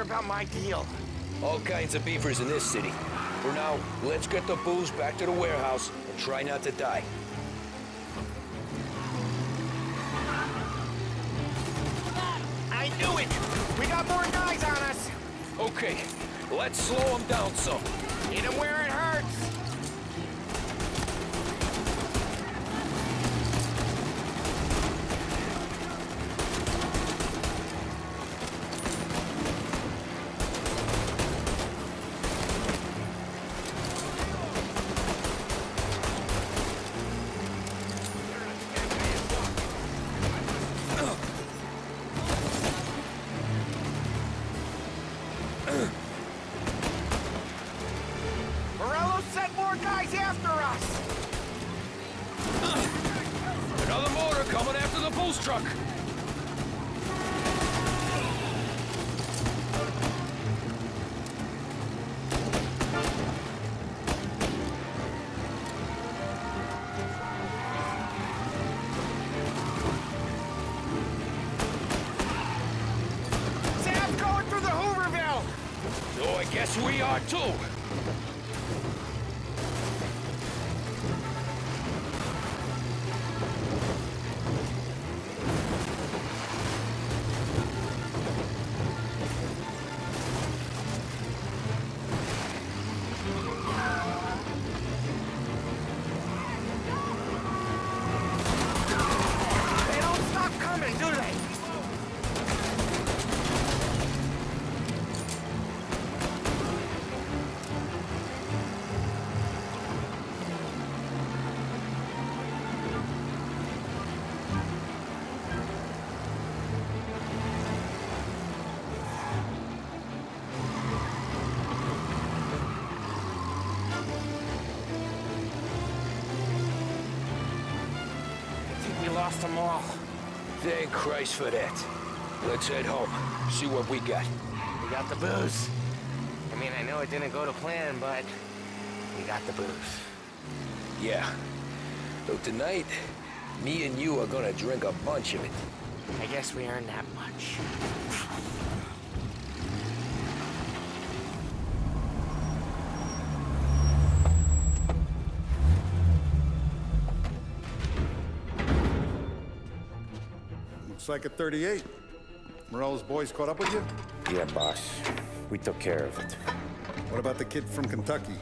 about my deal. All kinds of beefers in this city. For now, let's get the booze back to the warehouse and try not to die. I knew it! We got more guys on us! Okay, let's slow them down some. Hit them where it hurts! Another mortar coming after the booze truck. Sam's going through the Hooverville! So I guess we are too. Lost them all. Thank Christ for that. Let's head home, see what we got. We got the booze. I mean, I know it didn't go to plan, but we got the booze. Yeah. So tonight, me and you are gonna drink a bunch of it. I guess we earned that much. Looks like a 38. Morello's boys caught up with you? Yeah, boss. We took care of it. What about the kid from Kentucky?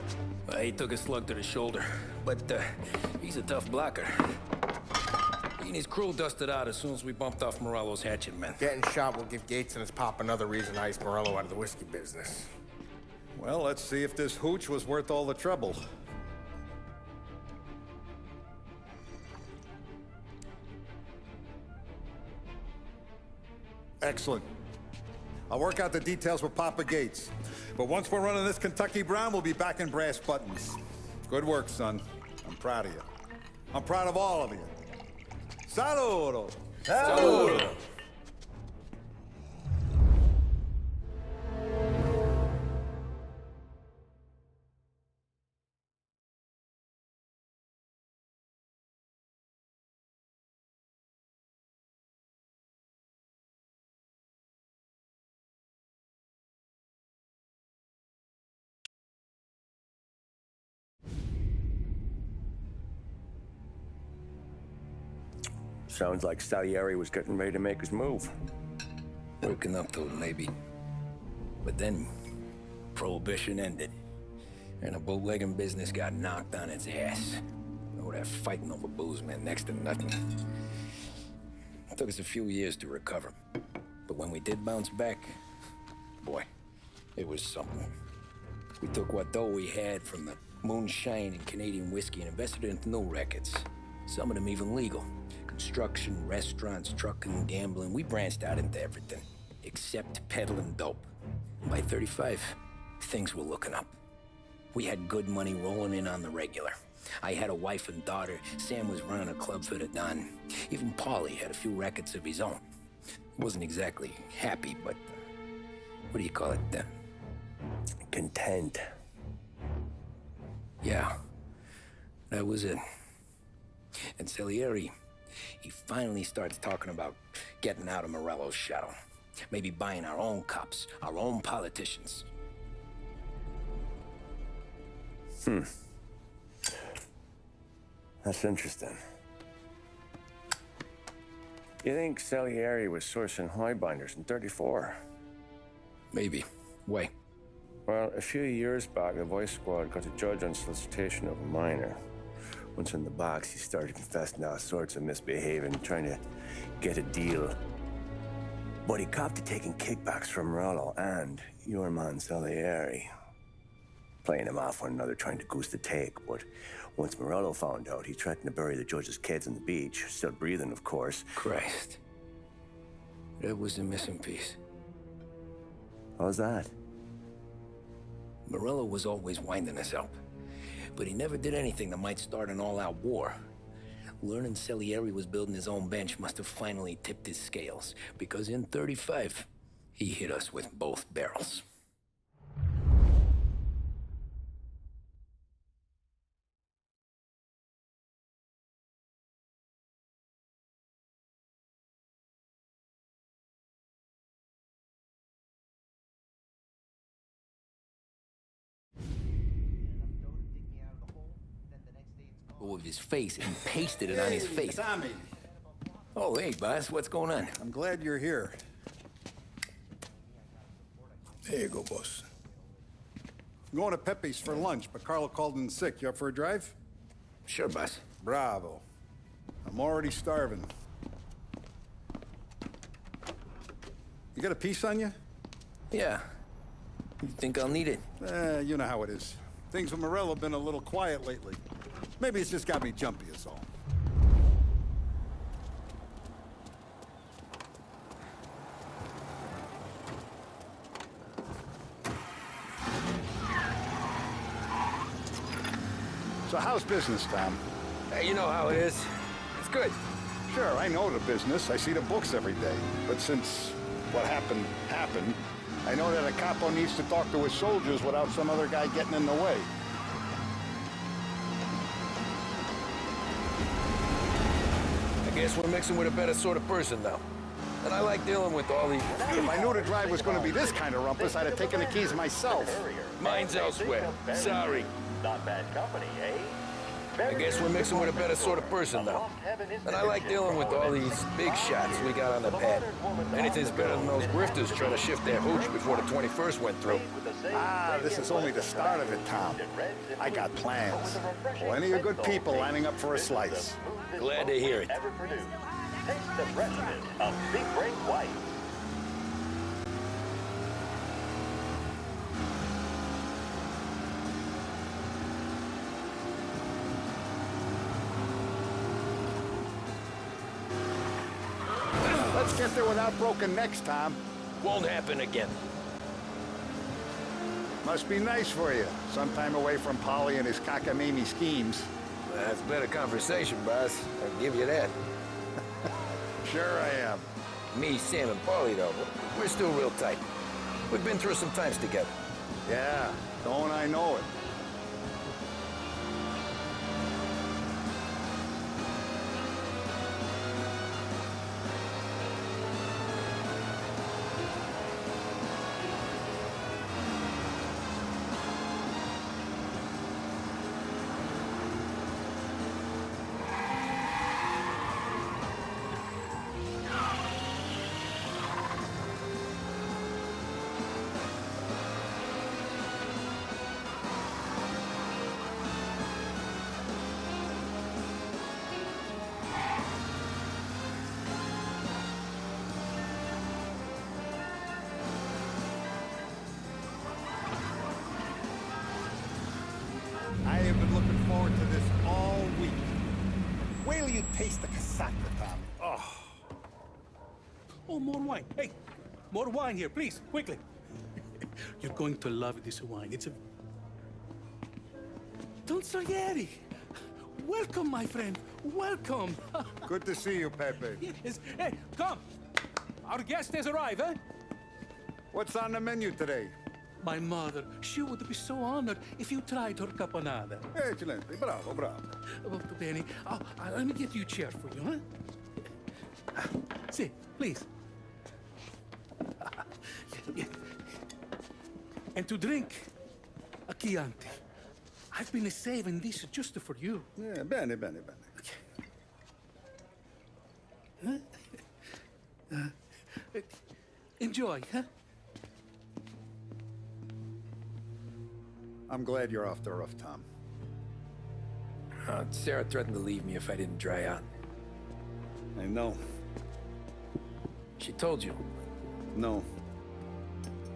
He took a slug to the shoulder, but he's a tough blocker. He and his crew dusted out as soon as we bumped off Morello's hatchet men. Getting shot will give Gates and his pop another reason to ice Morello out of the whiskey business. Well, let's see if this hooch was worth all the trouble. Excellent. I'll work out the details with Papa Gates. But once we're running this Kentucky Brown, we'll be back in brass buttons. Good work, son. I'm proud of you. I'm proud of all of you. Saludo! Saludo! Sounds like Salieri was getting ready to make his move. Working up to it, maybe. But then, Prohibition ended. And the bootlegging business got knocked on its ass. Oh, that fighting over booze meant next to nothing. It took us a few years to recover. But when we did bounce back, boy, it was something. We took what dough we had from the moonshine and Canadian whiskey and invested it into new rackets. Some of them even legal. Construction, restaurants, trucking, gambling. We branched out into everything, except peddling dope. By 35, things were looking up. We had good money rolling in on the regular. I had a wife and daughter. Sam was running a club for the Don. Even Paulie had a few rackets of his own. Wasn't exactly happy, but what do you call it? Content. Yeah, that was it. And Salieri, he finally starts talking about getting out of Morello's shadow. Maybe buying our own cops, our own politicians. That's interesting. You think Salieri was sourcing highbinders in 34? Maybe. Wait. Well, a few years back, the Vice Squad got a judge on solicitation of a minor. Once in the box, he started confessing all sorts of misbehaving, trying to get a deal. But he copped to taking kickbacks from Morello and your man Salieri. Playing them off one another, trying to goose the take. But once Morello found out, he threatened to bury the judge's kids on the beach. Still breathing, of course. Christ. That was the missing piece. How's that? Morello was always winding us up, but he never did anything that might start an all-out war. Learning Salieri was building his own bench must have finally tipped his scales, because in 35, he hit us with both barrels. With his face and pasted it on his face. Tommy. Oh, hey, boss, what's going on? I'm glad you're here. There you go, boss. I'm going to Pepe's for lunch, but Carlo called in sick. You up for a drive? Sure, boss. Bravo. I'm already starving. You got a piece on you? Yeah. You think I'll need it? You know how it is. Things with Morello have been a little quiet lately. Maybe it's just got me jumpy is all. So how's business, Tom? Hey, you know how it is. It's good. Sure, I know the business. I see the books every day. But since what happened, I know that a capo needs to talk to his soldiers without some other guy getting in the way. I guess we're mixing with a better sort of person now. And I like dealing with all these... If I knew the drive was going to be this kind of rumpus, I'd have taken the keys myself. Mine's elsewhere. Sorry. Not bad company, eh? I guess we're mixing with a better sort of person now. And I like dealing with all these big shots we got on the pad. Anything's better than those grifters trying to shift their hooch before the 21st went through. Ah, this is only the start of it, Tom. I got plans. Plenty of good people lining up for a slice. Glad to hear it. Ever produced. Taste the freshness of Big Break White. Let's get there without broken necks, Tom. Won't happen again. Must be nice for you. Some time away from Polly and his cockamamie schemes. That's better conversation, boss. I'll give you that. Sure I am. Me, Sam, and Paulie, though, we're still real tight. We've been through some times together. Yeah, don't I know it. I have been looking forward to this all week. Wait till you taste the casaca, Tom. Oh. Oh, more wine. Hey, more wine here, please, quickly. You're going to love this wine. It's a... Don Salieri. Welcome, my friend. Welcome. Good to see you, Pepe. Yes. Hey, come. Our guest has arrived, eh? What's on the menu today? My mother, she would be so honored if you tried her caponata. Excellent. Bravo, bravo. Molto bene. Oh, let me get you a chair for you, huh? See, please. Yeah. And to drink, a Chianti. I've been saving this just for you. Yeah, bene, bene, bene. Enjoy, huh? I'm glad you're off the roof, Tom. Sarah threatened to leave me if I didn't dry out. I know. She told you. No.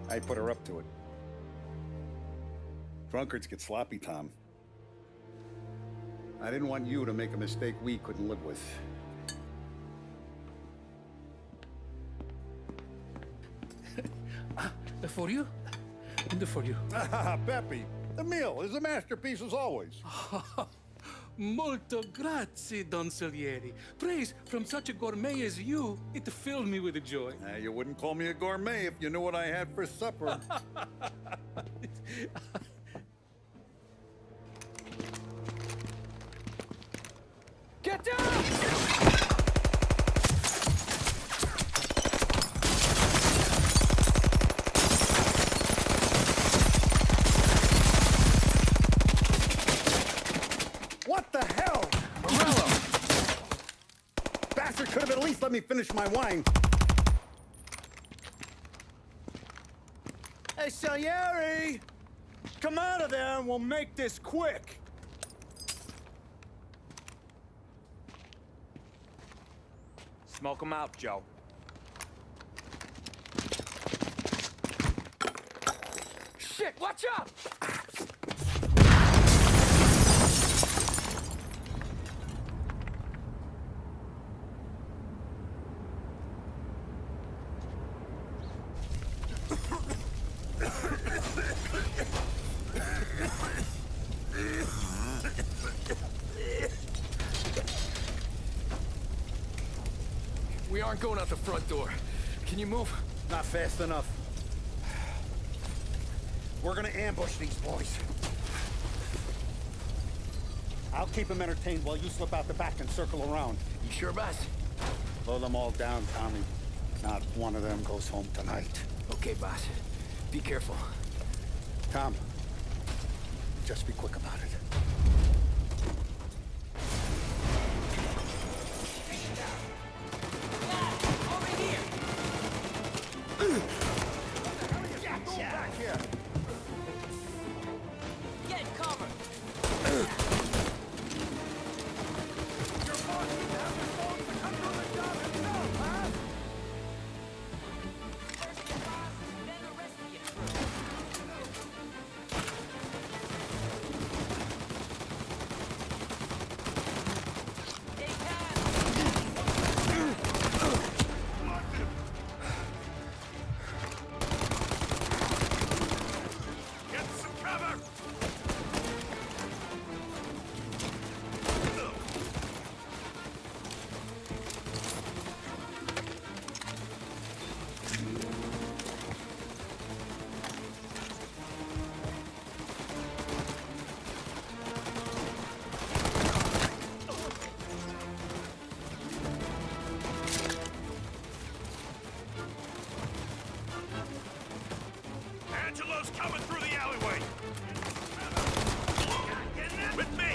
I put her up to it. Drunkards get sloppy, Tom. I didn't want you to make a mistake we couldn't live with. For you? And for you. Peppy, the meal is a masterpiece as always. Molto grazie, Don Salieri. Praise from such a gourmet as you, it filled me with joy. You wouldn't call me a gourmet if you knew what I had for supper. Get down! What the hell? Morello! Bastard could have at least let me finish my wine. Hey, Salieri! Come out of there and we'll make this quick. Smoke 'em out, Joe. Shit, watch out! We aren't going out the front door. Can you move? Not fast enough. We're gonna ambush these boys. I'll keep them entertained while you slip out the back and circle around. You sure, boss? Blow them all down, Tommy. Not one of them goes home tonight. Okay, boss. Be careful. Tom, just be quick about it. Get cover! Angelo's coming through the alleyway. With me.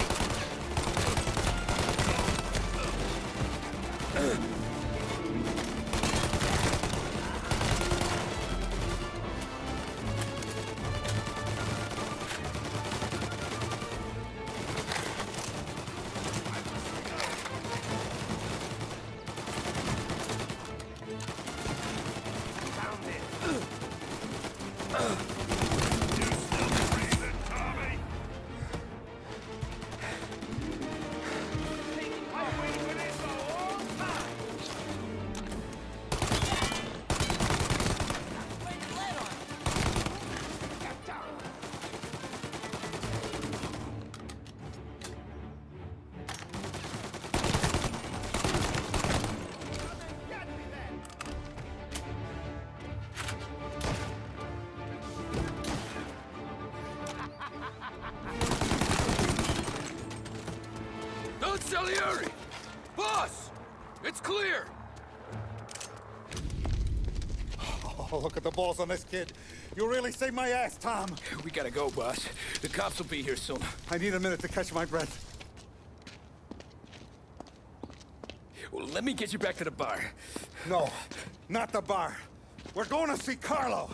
Don Salieri! Boss! It's clear! Oh, look at the balls on this kid. You really saved my ass, Tom. We gotta go, boss. The cops will be here soon. I need a minute to catch my breath. Well, let me get you back to the bar. No, not the bar. We're going to see Carlo.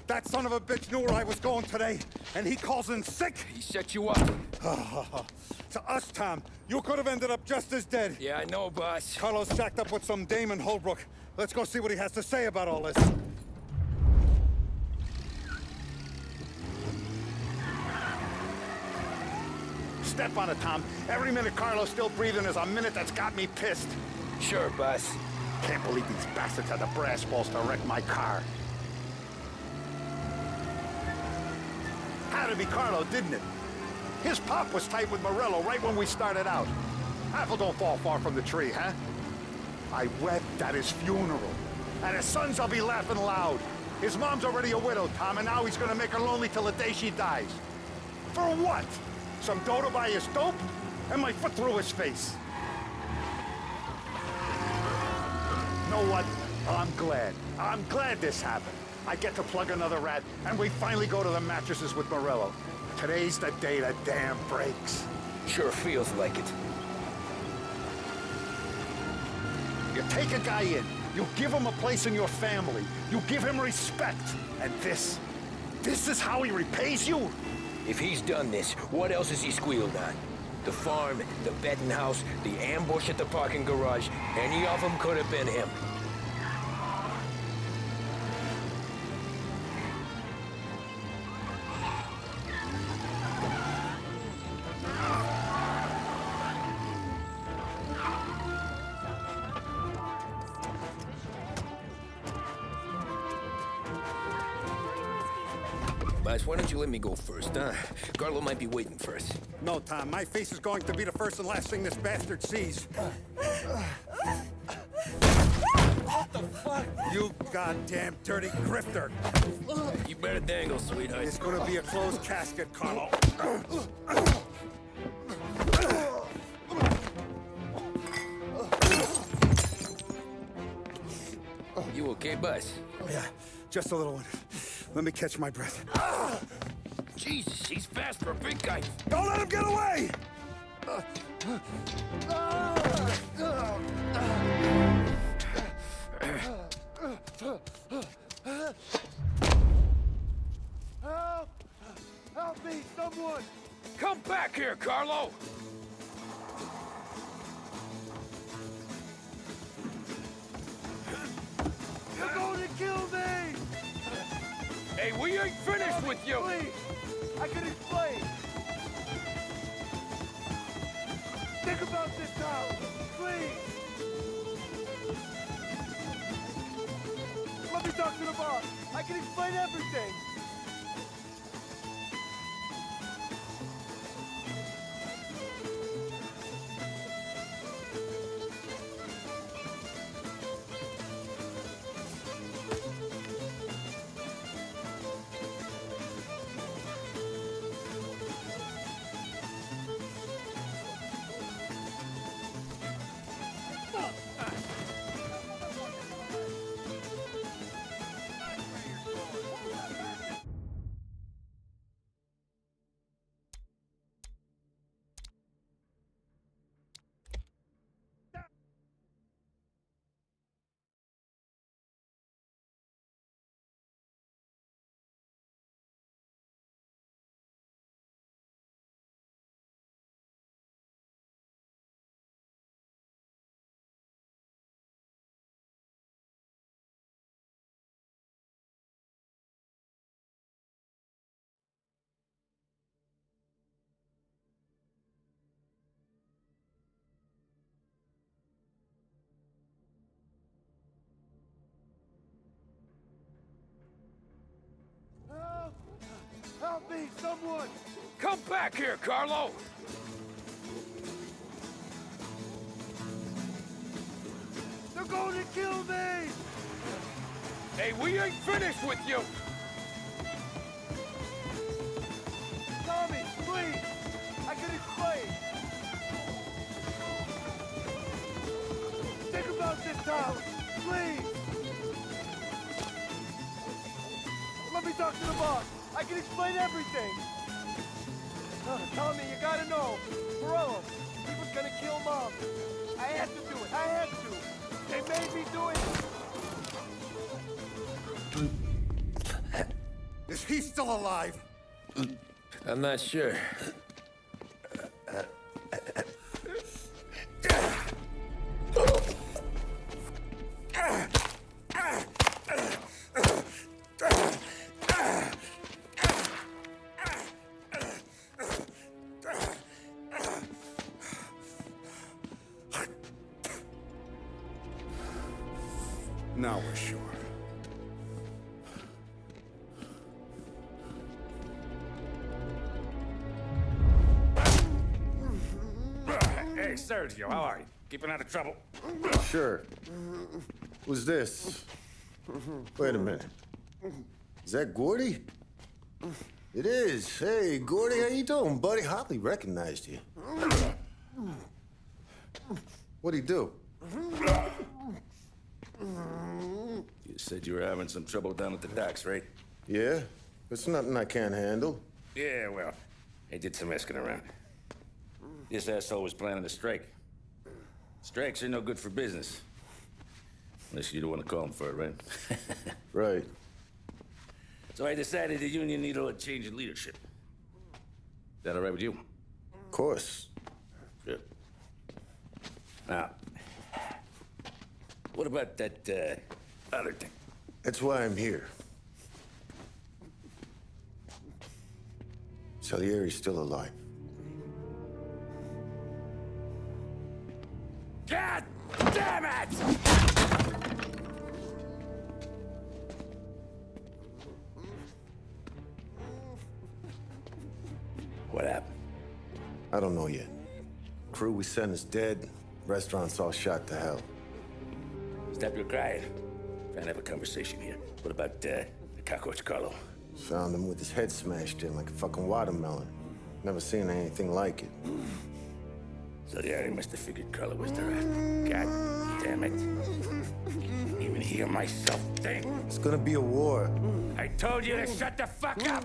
That son of a bitch knew where I was going today, and he calls in sick. He set you up. To us, Tom, you could have ended up just as dead. Yeah, I know, boss. Carlo's shacked up with some dame in Holbrook. Let's go see what he has to say about all this. Step on it, Tom. Every minute Carlo's still breathing is a minute that's got me pissed. Sure, boss. Can't believe these bastards had the brass balls to wreck my car. Had to be Carlo, didn't it? His pop was tight with Morello right when we started out. Apple don't fall far from the tree, huh? I wept at his funeral. At his son's, I'll be laughing loud. His mom's already a widow, Tom, and now he's gonna make her lonely till the day she dies. For what? Some dough to buy his dope? And my foot through his face. Know what? I'm glad. I'm glad this happened. I get to plug another rat, and we finally go to the mattresses with Morello. Today's the day the dam breaks. Sure feels like it. You take a guy in, you give him a place in your family, you give him respect, and this is how he repays you? If he's done this, what else has he squealed on? The farm, the betting house, the ambush at the parking garage, any of them could have been him. Boss, why don't you let me go first, huh? Carlo might be waiting for us. No, Tom, my face is going to be the first and last thing this bastard sees. What the fuck? You goddamn dirty grifter. You better dangle, sweetheart. It's gonna be a closed casket, Carlo. You okay, boss? Yeah, just a little one. Let me catch my breath. Jesus, he's fast for a big guy. Don't let him get away! Help! Help me, someone! Come back here, Carlo! You're going to kill me! Hey, we ain't finished with you! Please! I can explain! Think about this now! Please! Let me talk to the boss! I can explain everything! Help! Help me, someone! Come back here, Carlo! They're going to kill me! Hey, we ain't finished with you! Tommy, please! I can explain! Think about this, Tom! Please! to the boss. I can explain everything. Tommy, you gotta know. Morello, he was gonna kill Mom. I had to do it. I had to. They made me do it. Is he still alive? I'm not sure. Now we're sure. Hey, Sergio, how are you? Keeping out of trouble? Sure. Who's this? Wait a minute. Is that Gordy? It is. Hey, Gordy, how you doing, buddy? Hardly recognized you. What'd he do? You said you were having some trouble down at the docks, right? Yeah? It's nothing I can't handle. Yeah, well, I did some asking around. This asshole was planning a strike. Strikes are no good for business. Unless you don't want to call him for it, right? Right. So I decided the union needed a change in leadership. Is that all right with you? Of course. Good. Now, what about that, other thing? That's why I'm here. Salieri's still alive. God damn it! What happened? I don't know yet. Crew we sent is dead. Restaurant's all shot to hell. Stop your crying. Trying to have a conversation here. What about, the cockroach Carlo? Found him with his head smashed in like a fucking watermelon. Never seen anything like it. Salieri must have figured Carlo was the rat. God damn it. Can't even hear myself think. It's gonna be a war. I told you to shut the fuck up!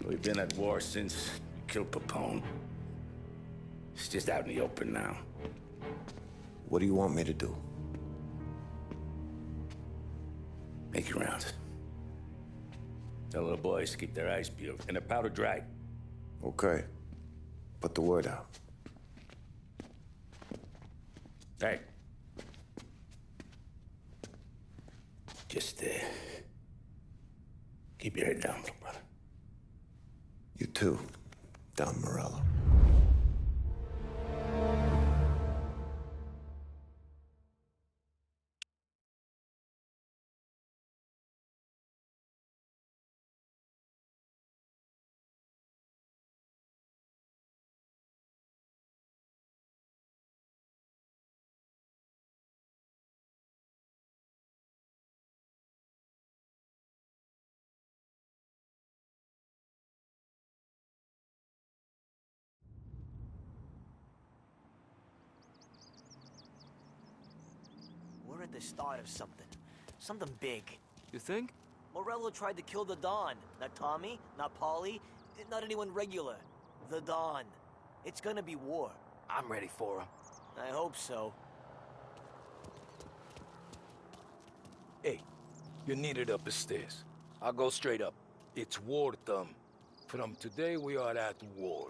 We've been at war since we killed Papone. It's just out in the open now. What do you want me to do? Make your rounds. Tell little boys to keep their eyes peeled and their powder dry. Okay. Put the word out. Hey. Just, keep your head down, little brother. You too, Don Morello. We're at the start of something. Something big. You think? Morello tried to kill the Don. Not Tommy, not Paulie, not anyone regular. The Don. It's gonna be war. I'm ready for him. I hope so. Hey, you're needed up the stairs. I'll go straight up. It's war time. From today, we are at war.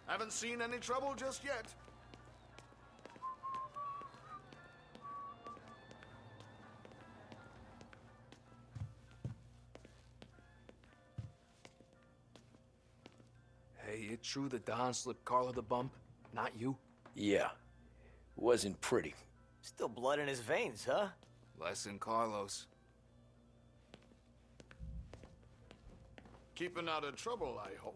Haven't seen any trouble just yet. Hey, it true the Don slipped Carlo the bump? Not you? Yeah. Wasn't pretty. Still blood in his veins, huh? Less than Carlos. Keeping out of trouble, I hope.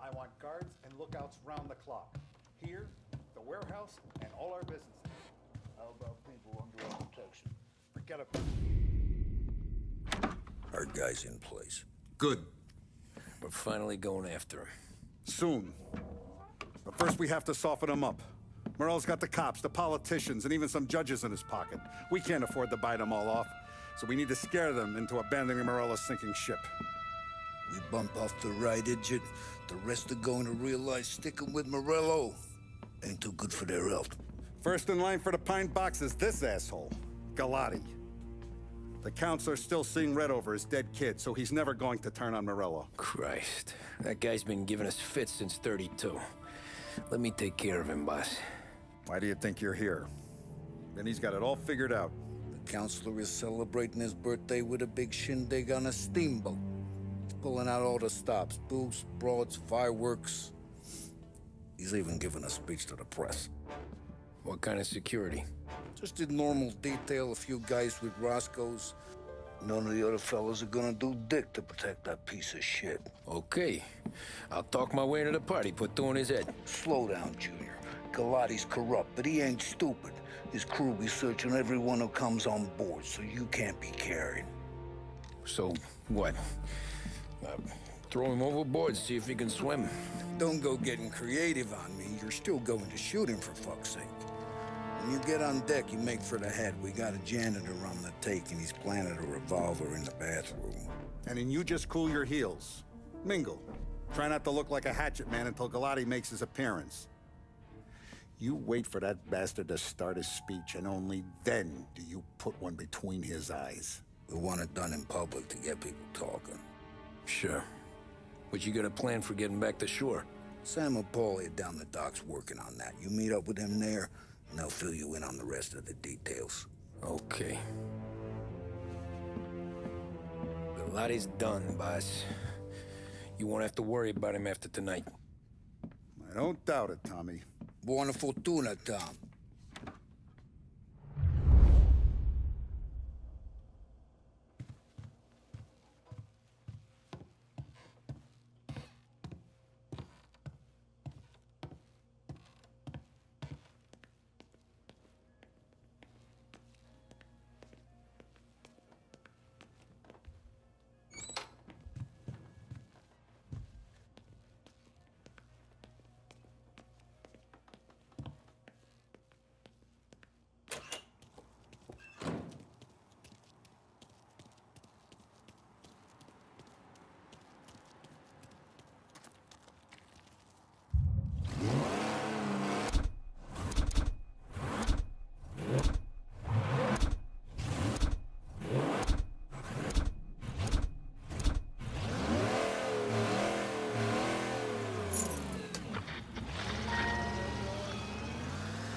I want guards and lookouts round the clock. Here, the warehouse, and all our businesses. How about people under our protection? Forget about it. Our guy's in place. Good. We're finally going after him. Soon. But first we have to soften him up. Morello's got the cops, the politicians, and even some judges in his pocket. We can't afford to bite them all off, so we need to scare them into abandoning Morello's sinking ship. We bump off the right idiot, the rest are going to realize sticking with Morello ain't too good for their health. First in line for the pine box is this asshole, Galati. The counselor's still seeing red over his dead kid, so he's never going to turn on Morello. Christ. That guy's been giving us fits since 32. Let me take care of him, boss. Why do you think you're here? Then he's got it all figured out. The counselor is celebrating his birthday with a big shindig on a steamboat. He's pulling out all the stops, booze, broads, fireworks. He's even giving a speech to the press. What kind of security? Just in normal detail, a few guys with Roscoe's. None of the other fellas are gonna do dick to protect that piece of shit. Okay. I'll talk my way into the party, put two in his head. Slow down, Junior. Galati's corrupt, but he ain't stupid. His crew be searching everyone who comes on board, so you can't be carried. So, what? Throw him overboard, see if he can swim. Don't go getting creative on me. You're still going to shoot him, for fuck's sake. When you get on deck, you make for the head. We got a janitor on the take, and he's planted a revolver in the bathroom. And then you just cool your heels. Mingle. Try not to look like a hatchet man until Galati makes his appearance. You wait for that bastard to start his speech, and only then do you put one between his eyes. We want it done in public to get people talking. Sure. But you got a plan for getting back to shore? Sam and Paulie are down the docks working on that. You meet up with them there, and they'll fill you in on the rest of the details. Okay. Galati's done, boss. You won't have to worry about him after tonight. I don't doubt it, Tommy. Buona fortuna, Tom.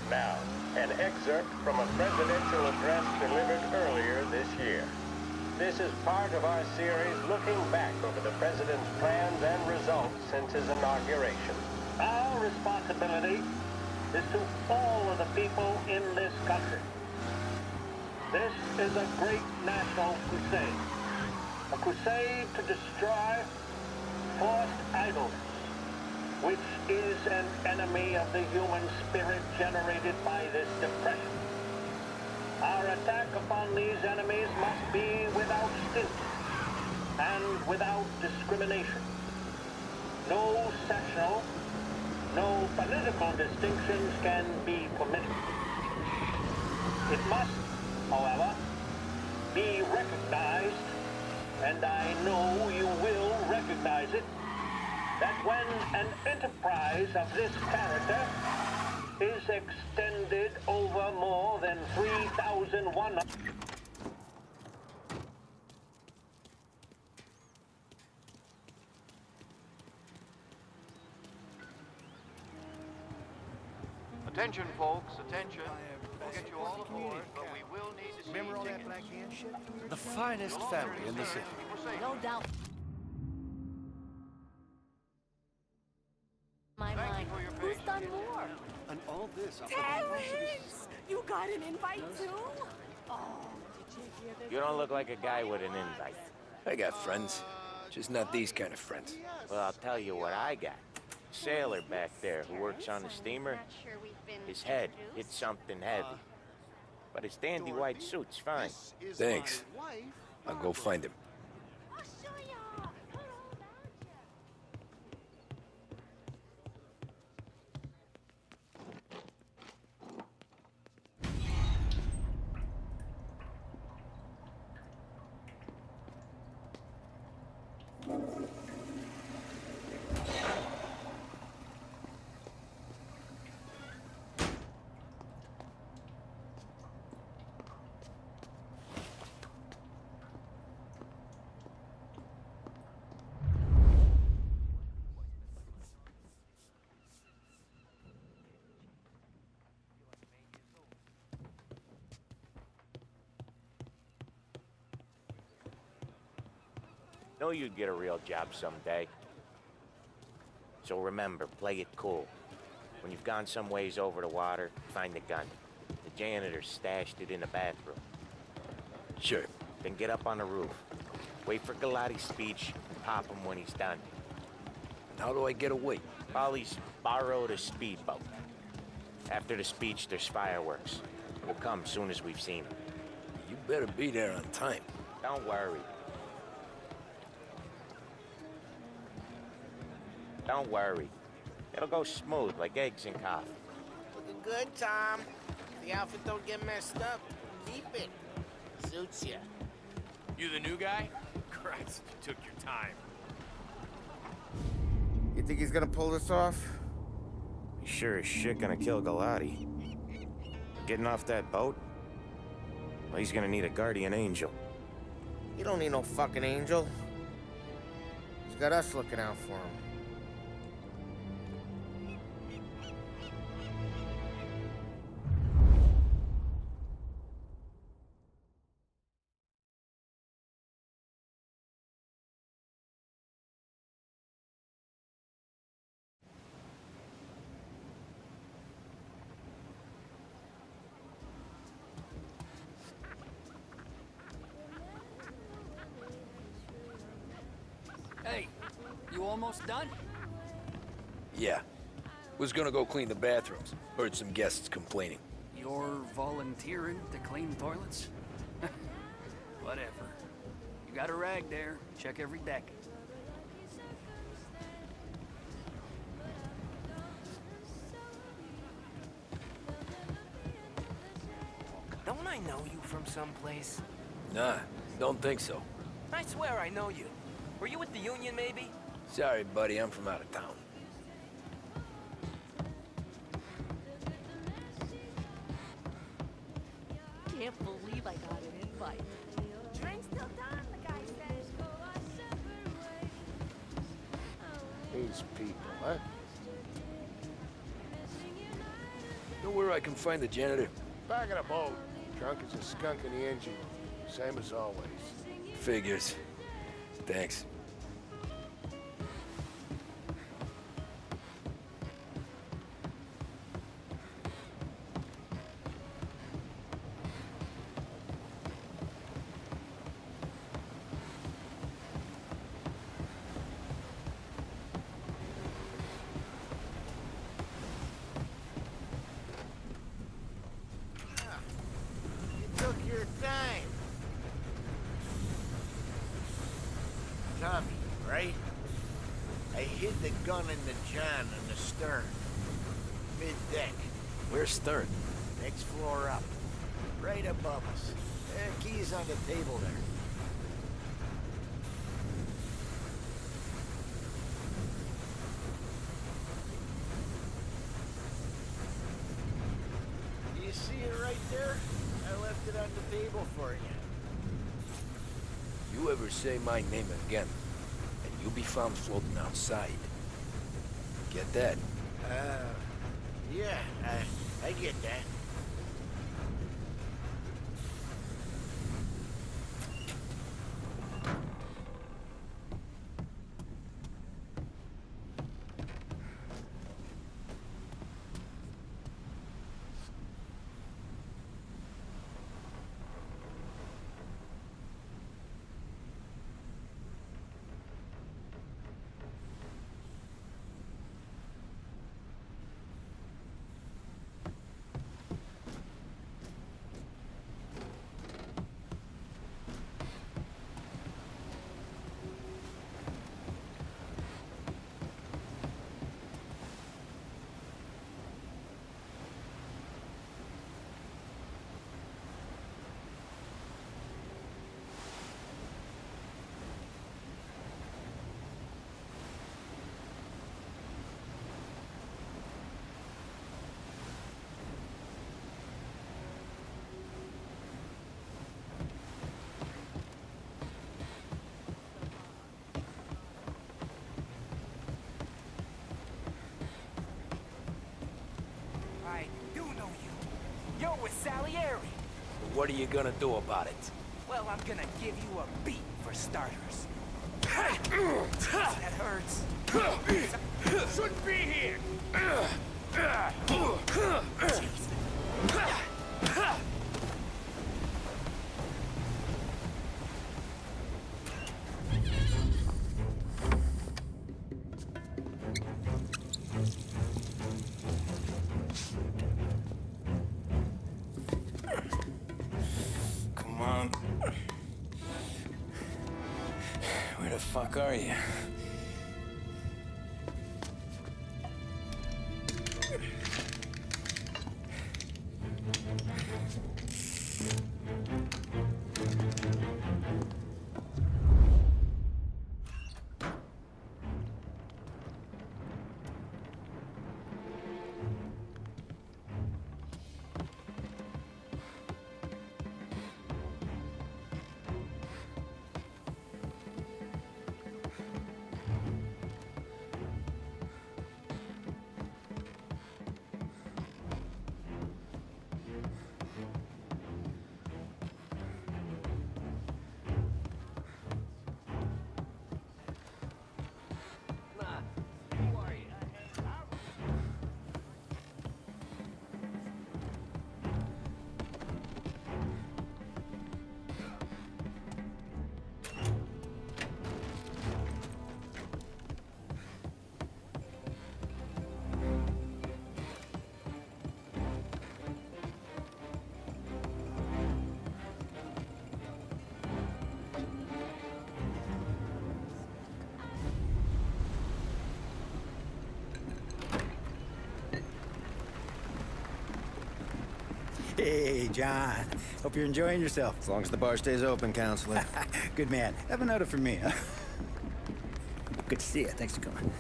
Now, an excerpt from a presidential address delivered earlier this year. This is part of our series looking back over the president's plans and results since his inauguration. Our responsibility is to all of the people in this country. This is a great national crusade. A crusade to destroy forced idleness, which is an enemy of the human spirit generated by this depression. Our attack upon these enemies must be without stint and without discrimination. No sectional, no political distinctions can be permitted. It must, however, be recognized, and I know you will recognize it, that when an enterprise of this character is extended over more than 3,100... Attention, folks, attention. We'll get you all aboard, but we will need to see Remember all that tickets. black hand shit? The finest family in the city. No doubt. My mind. Who's done more? And all this... Terrence! You got an invite too? Oh, did you hear this? You don't look like a guy with an invite. I got friends. Just not these kind of friends. Well, I'll tell you what I got. Sailor back there who works on the steamer. His head hit something heavy. But his dandy white suit's fine. Thanks. I'll go find him. Know you'd get a real job someday. So remember, play it cool. When you've gone some ways over the water, find the gun. The janitor stashed it in the bathroom. Sure. Then get up on the roof. Wait for Galati's speech and pop him when he's done. And how do I get away? Polly's borrowed a speedboat. After the speech, there's fireworks. We'll come soon as we've seen him. You better be there on time. Don't worry. Don't worry. It'll go smooth like eggs in coffee. Looking good, Tom. The outfit don't get messed up. Keep it. Suits ya. You the new guy? Christ, you took your time. You think he's gonna pull this off? He's sure as shit gonna kill Galati. Getting off that boat? Well, he's gonna need a guardian angel. You don't need no fucking angel. He's got us looking out for him. Hey, you almost done? Yeah. Was gonna go clean the bathrooms. Heard some guests complaining. You're volunteering to clean toilets? Whatever. You got a rag there. Check every deck. Don't I know you from someplace? Nah, don't think so. I swear I know you. Were you with the Union, maybe? Sorry, buddy, I'm from out of town. Can't believe I got an invite. Drink's still done, the guy says. These people, huh? Know where I can find the janitor? Back of the boat. Drunk as a skunk in the engine. Same as always. Figures. Thanks. You took your time. Tommy, right? I hid the gun in the John in the stern. Mid-deck. Where's Stern? Next floor up. Right above us. Key's on the table there. You see it right there? I left it on the table for you. You ever say my name again, and you'll be found floating outside. Get that? Yeah, I get that. Salieri. What are you gonna do about it? Well, I'm gonna give you a beat for starters. That hurts. Shouldn't be here! Come on. Where the fuck are you? Hey, John. Hope you're enjoying yourself. As long as the bar stays open, counselor. Good man. Have another for me, huh? Good to see you. Thanks for coming.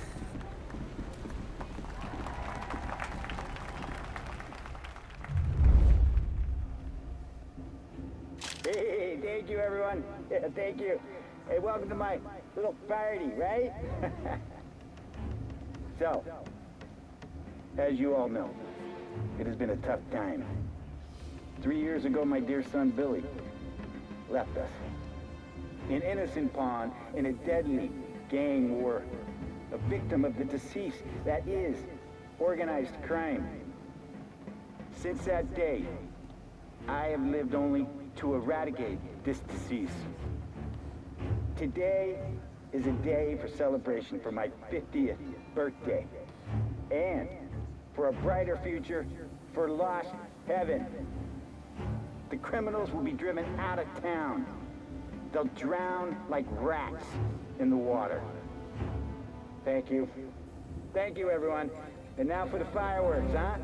Hey, thank you, everyone. Yeah, thank you. Hey, welcome to my little party, right? So, as you all know, it has been a tough time. 3 years ago, my dear son Billy left us. An innocent pawn in a deadly gang war. A victim of the deceased, that is, organized crime. Since that day, I have lived only to eradicate this disease. Today is a day for celebration for my 50th birthday. And for a brighter future for lost heaven. The criminals will be driven out of town. They'll drown like rats in the water. Thank you. Thank you, everyone. And now for the fireworks, huh?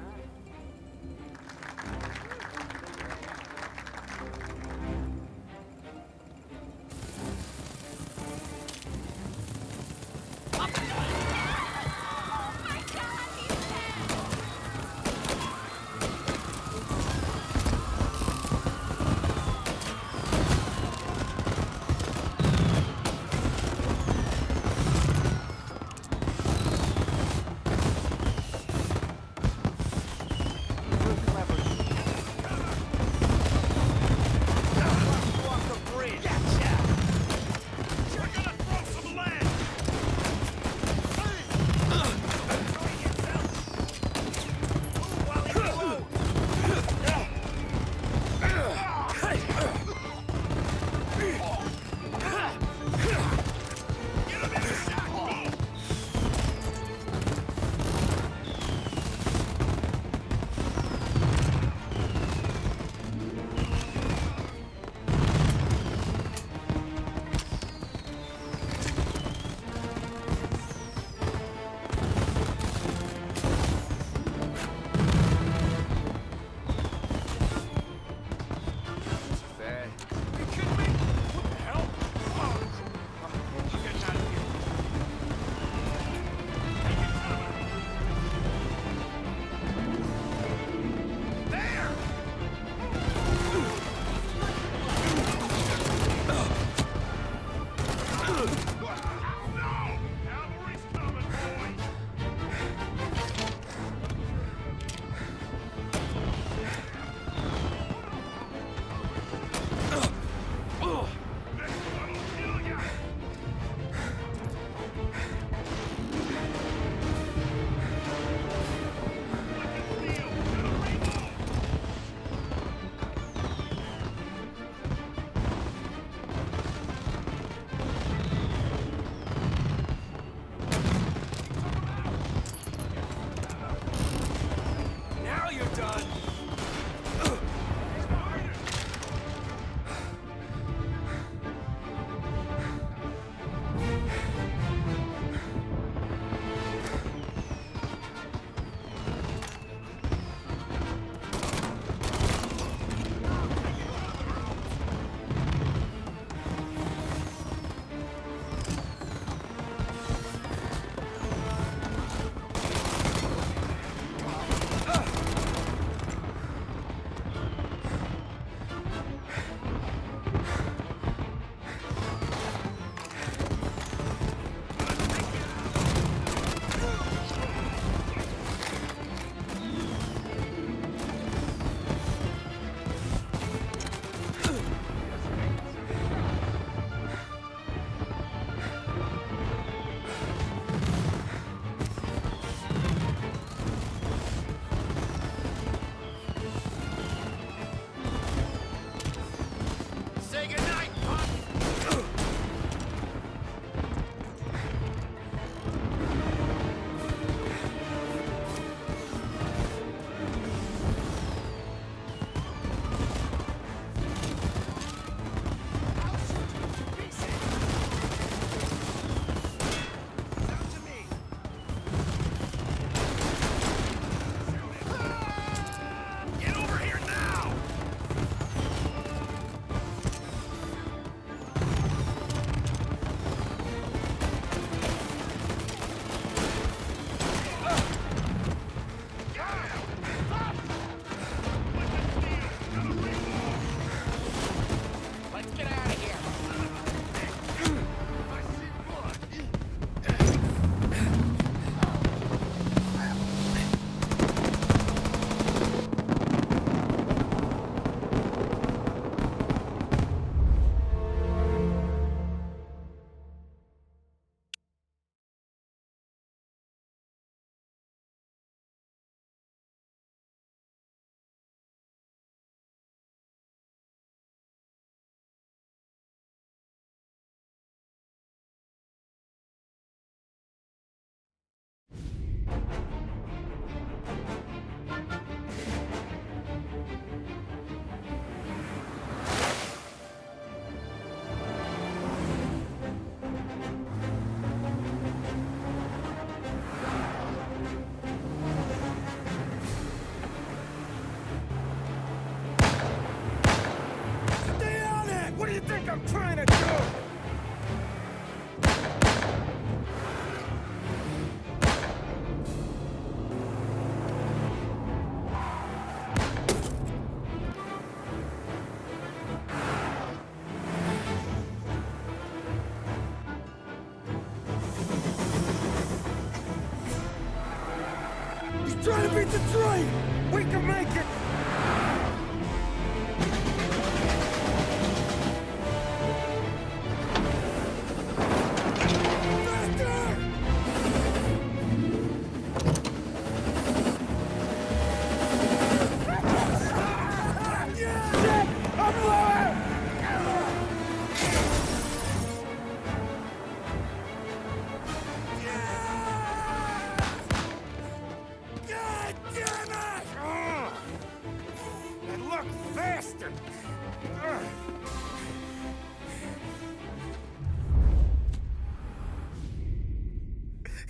Try to beat the train! We can make it!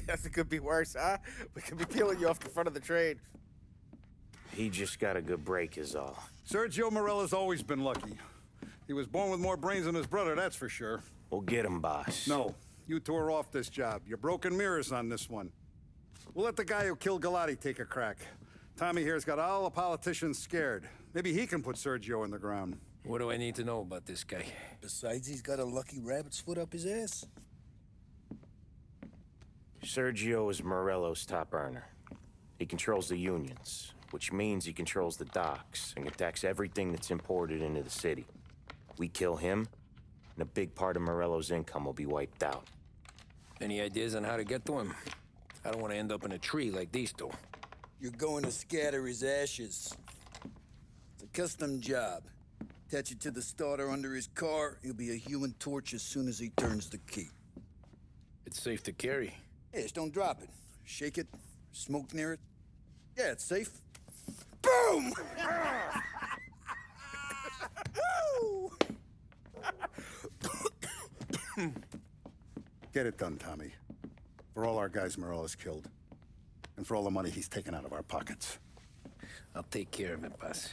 Guess it could be worse, huh? We could be peeling you off the front of the train. He just got a good break is all. Sergio Morella's always been lucky. He was born with more brains than his brother, that's for sure. We'll get him, boss. No, you two are off this job. You're broken mirrors on this one. We'll let the guy who killed Galati take a crack. Tommy here's got all the politicians scared. Maybe he can put Sergio in the ground. What do I need to know about this guy? Besides, he's got a lucky rabbit's foot up his ass. Sergio is Morello's top earner. He controls the unions, which means he controls the docks and attacks everything that's imported into the city. We kill him, and a big part of Morello's income will be wiped out. Any ideas on how to get to him? I don't want to end up in a tree like these two. You're going to scatter his ashes. It's a custom job. Attach it to the starter under his car. He'll be a human torch as soon as he turns the key. It's safe to carry. Hey, just don't drop it. Shake it, smoke near it. Yeah, it's safe. Boom! Get it done, Tommy. For all our guys Morella's killed. And for all the money he's taken out of our pockets. I'll take care of it, boss.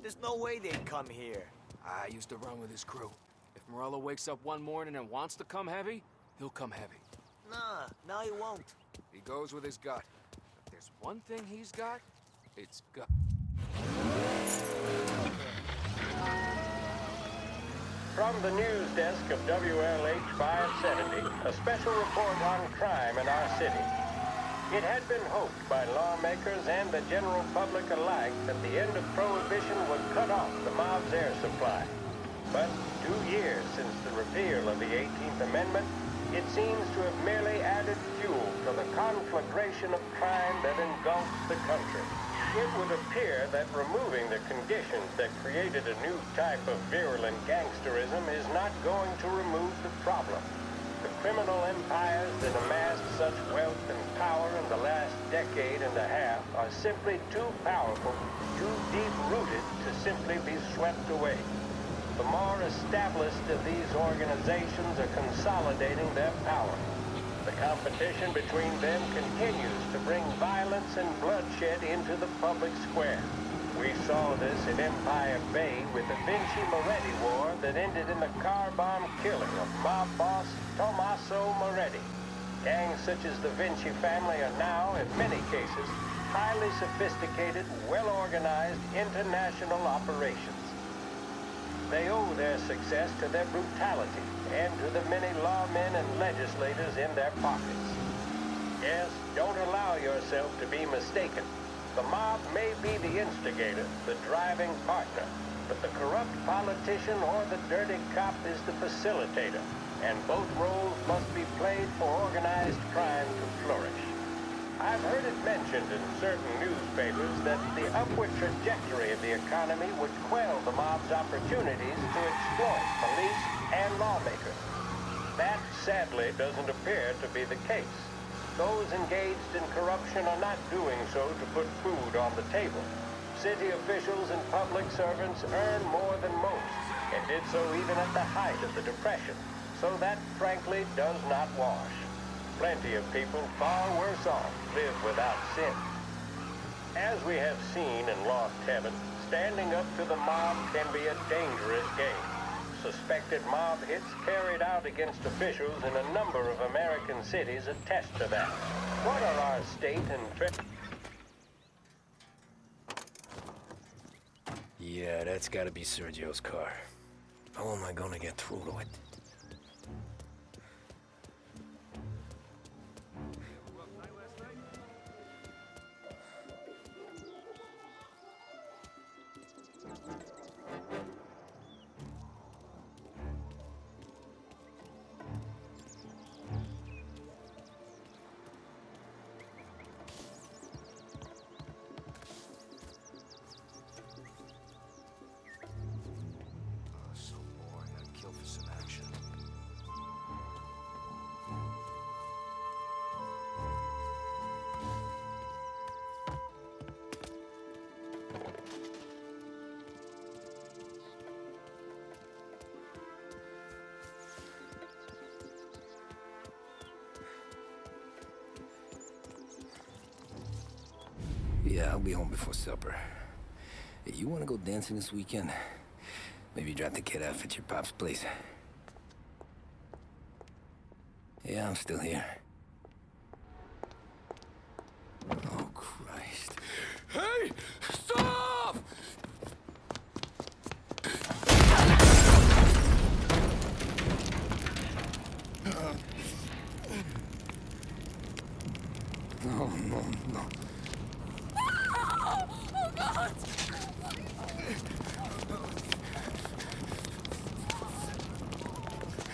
There's no way they'd come here. I used to run with his crew. If Morello wakes up one morning and wants to come heavy, he'll come heavy. Nah, now he won't. He goes with his gut. If there's one thing he's got, it's gut. From the news desk of WLH 570, a special report on crime in our city. It had been hoped by lawmakers and the general public alike that the end of Prohibition would cut off the mob's air supply. But 2 years since the repeal of the 18th Amendment, it seems to have merely added fuel to the conflagration of crime that engulfs the country. It would appear that removing the conditions that created a new type of virulent gangsterism is not going to remove the problem. The criminal empires that amassed such wealth and power in the last decade and a half are simply too powerful, too deep-rooted to simply be swept away. The more established of these organizations are consolidating their power. The competition between them continues to bring violence and bloodshed into the public square. We saw this in Empire Bay with the Vinci Moretti War that ended in the car bomb killing of mob boss Tommaso Moretti. Gangs such as the Vinci family are now, in many cases, highly sophisticated, well-organized international operations. They owe their success to their brutality and to the many lawmen and legislators in their pockets. Yes, don't allow yourself to be mistaken. The mob may be the instigator, the driving partner, but the corrupt politician or the dirty cop is the facilitator, and both roles must be played for organized crime to flourish. I've heard it mentioned in certain newspapers that the upward trajectory of the economy would quell the mob's opportunities to exploit police and lawmakers. That, sadly, doesn't appear to be the case. Those engaged in corruption are not doing so to put food on the table. City officials and public servants earn more than most, and did so even at the height of the Depression. So that, frankly, does not wash. Plenty of people far worse off live without sin. As we have seen in Lost Heaven, standing up to the mob can be a dangerous game. suspected mob hits carried out against officials in a number of American cities attest to that. What are our state and Yeah, that's gotta be Sergio's car. How am I gonna get through to it? Yeah, I'll be home before supper. Hey, you wanna go dancing this weekend? Maybe drop the kid off at your pop's place. Yeah, I'm still here. Oh, Christ. Hey! Stop! No, no, no. Oh, God!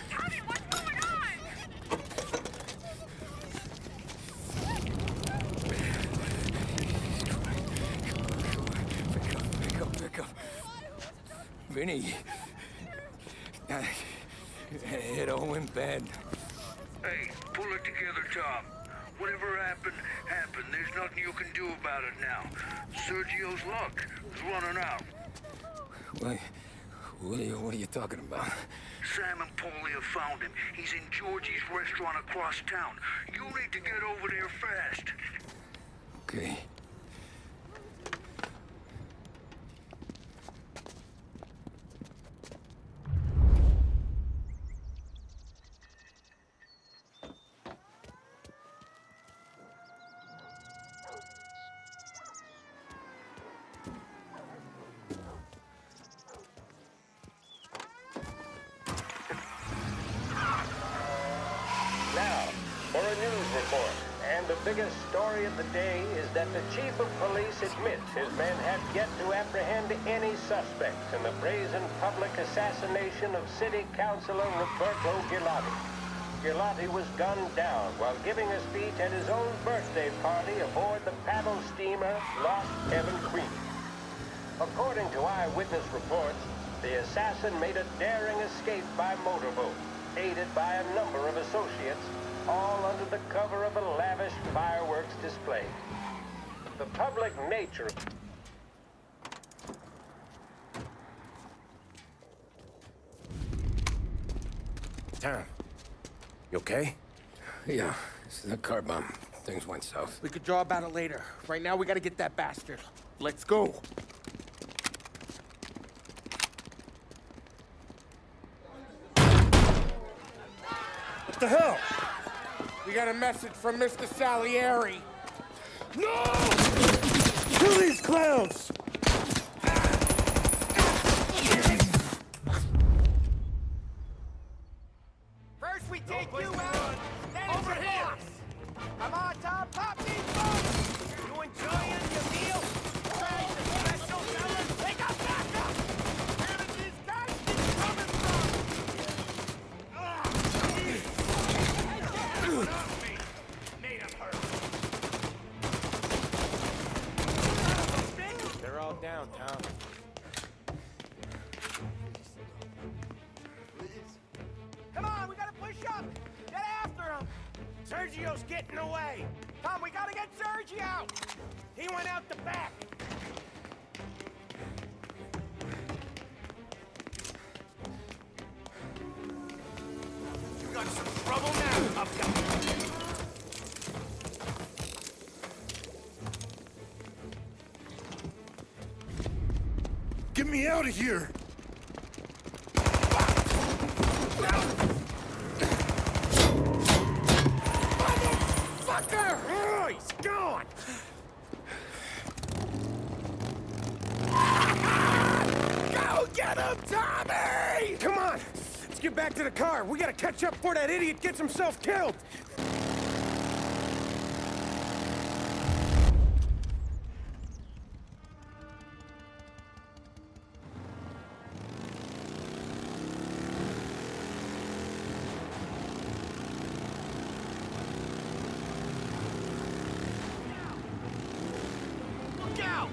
Tommy, what's going on? Pick up. Vinny. It all went bad. Hey, pull it together, Tom. Whatever happened, happened. There's nothing you can do about it now. Sergio's luck is running out. What are you talking about? Sam and Paulie have found him. He's in Georgie's restaurant across town. You need to get over there fast. Okay. Now, for a news report. And the biggest story of the day is that the chief of police admits his men have yet to apprehend any suspects in the brazen public assassination of City Councilor Roberto Gilotti. Gilotti was gunned down while giving a speech at his own birthday party aboard the paddle steamer Lost Heaven Queen. According to eyewitness reports, the assassin made a daring escape by motorboat, aided by a number of associates, all under the cover of a lavish fireworks display. The public nature... Tom, you okay? Yeah, it's a car bomb. Things went south. We could draw about it later. Right now, we gotta get that bastard. Let's go. What the hell? We got a message from Mr. Salieri. No! Kill these clowns! First we take you out, then over here. Come on, Tom, pop these bones. You enjoying your meal? Trying the special fellas? They got backup. Where did these guys keep coming from? They're all down, Tom. Come on, we gotta push up. Get after him. Sergio's getting away. Tom, we gotta get Sergio out. He went out the back. You got some trouble now, tough guy. Get me out of here! back to the car. We gotta catch up before that idiot gets himself killed. Look out!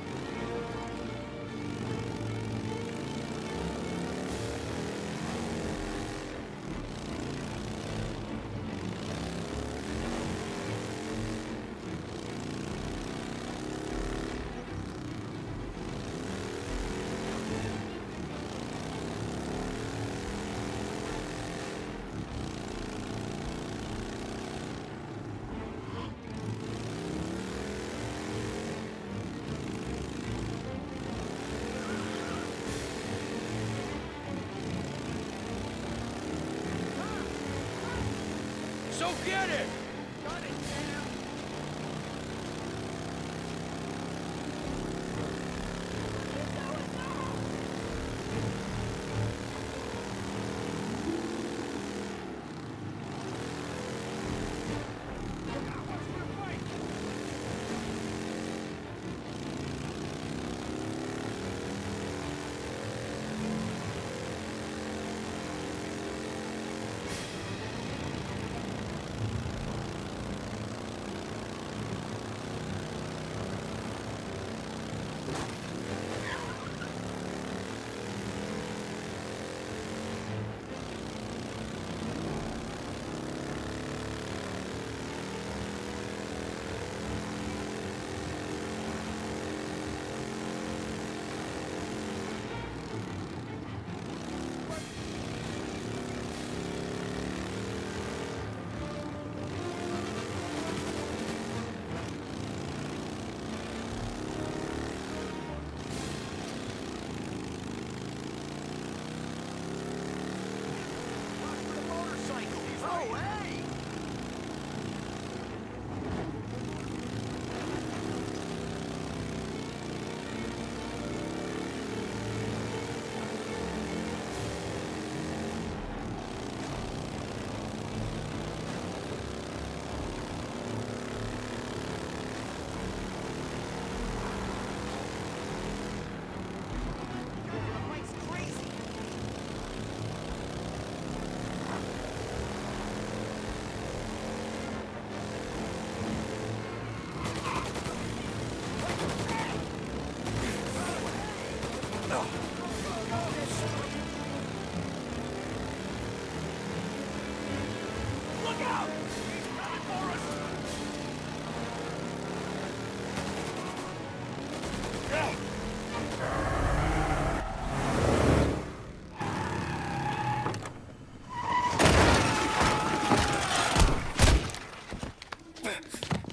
So get it!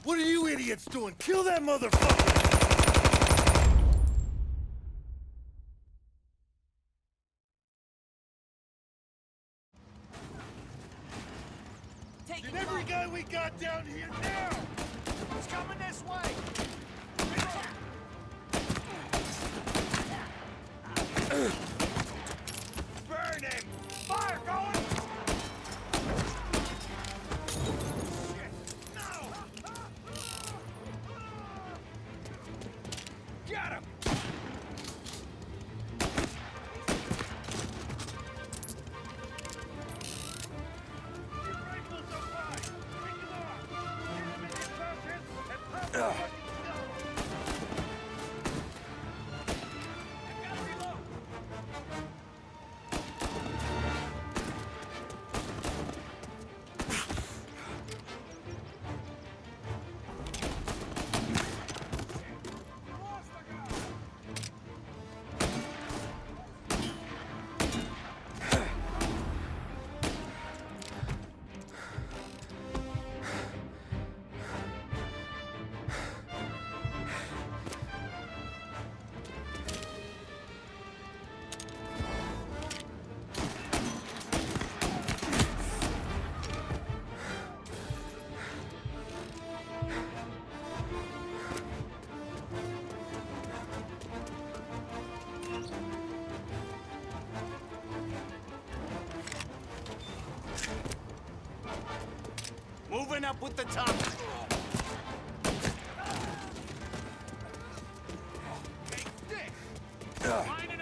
What are you idiots doing? Kill that motherfucker! Take Get every guy we got down here now! It's coming this way! Burn him! Fire going! Got him! Moving up with the top. Take this. Line